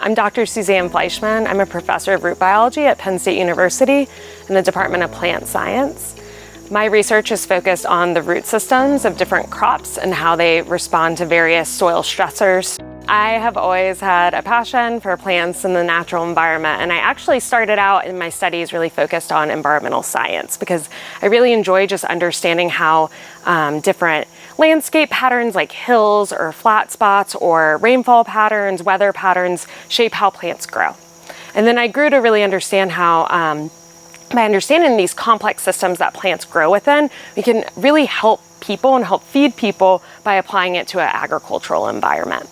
I'm Dr. Suzanne Fleishman. I'm a professor of root biology at Penn State University in the Department of Plant Science. My research is focused on the root systems of different crops and how they respond to various soil stressors. I have always had a passion for plants and the natural environment, and I actually started out in my studies really focused on environmental science because I really enjoy just understanding how different landscape patterns like hills or flat spots or rainfall patterns, weather patterns shape how plants grow. And then I grew to really understand how by understanding these complex systems that plants grow within, we can really help people and help feed people by applying it to an agricultural environment.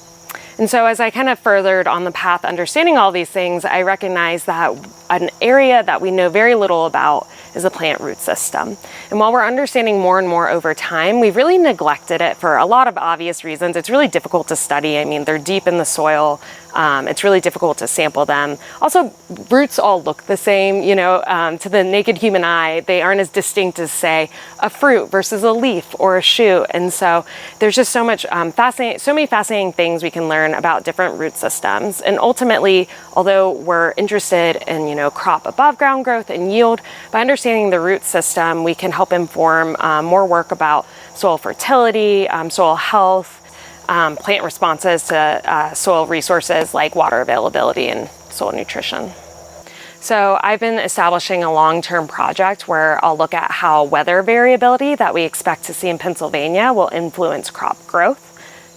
And so as I kind of furthered on the path understanding all these things, I recognized that an area that we know very little about is the plant root system. And while we're understanding more and more over time, we've really neglected it for a lot of obvious reasons. It's really difficult to study. I mean, they're deep in the soil. It's really difficult to sample them. Also, roots all look the same, to the naked human eye. They aren't as distinct as, say, a fruit versus a leaf or a shoot. And so there's just so many fascinating things we can learn about different root systems. And ultimately, although we're interested in, crop above ground growth and yield, by understanding the root system, we can help inform more work about soil fertility, soil health, plant responses to soil resources like water availability and soil nutrition. So I've been establishing a long-term project where I'll look at how weather variability that we expect to see in Pennsylvania will influence crop growth.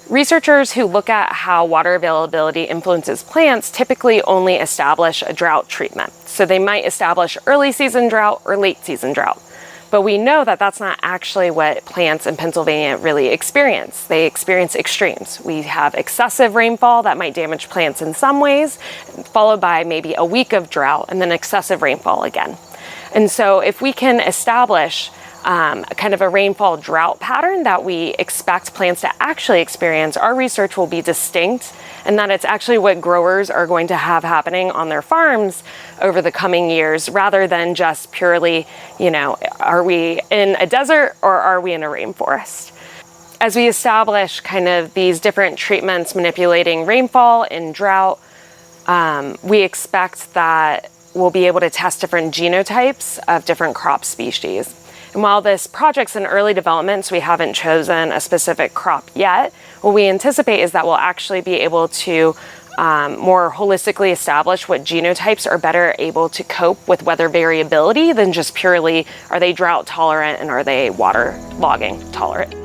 Researchers who look at how water availability influences plants typically only establish a drought treatment. So they might establish early season drought or late season drought. But we know that that's not actually what plants in Pennsylvania really experience. They experience extremes. We have excessive rainfall that might damage plants in some ways, followed by maybe a week of drought and then excessive rainfall again. And so if we can establish kind of a rainfall drought pattern that we expect plants to actually experience, our research will be distinct, and that it's actually what growers are going to have happening on their farms over the coming years, rather than just purely, are we in a desert or are we in a rainforest? As we establish kind of these different treatments manipulating rainfall and drought, we expect that we'll be able to test different genotypes of different crop species. And while this project's in early development, so we haven't chosen a specific crop yet, what we anticipate is that we'll actually be able to more holistically establish what genotypes are better able to cope with weather variability than just purely, are they drought tolerant and are they water logging tolerant?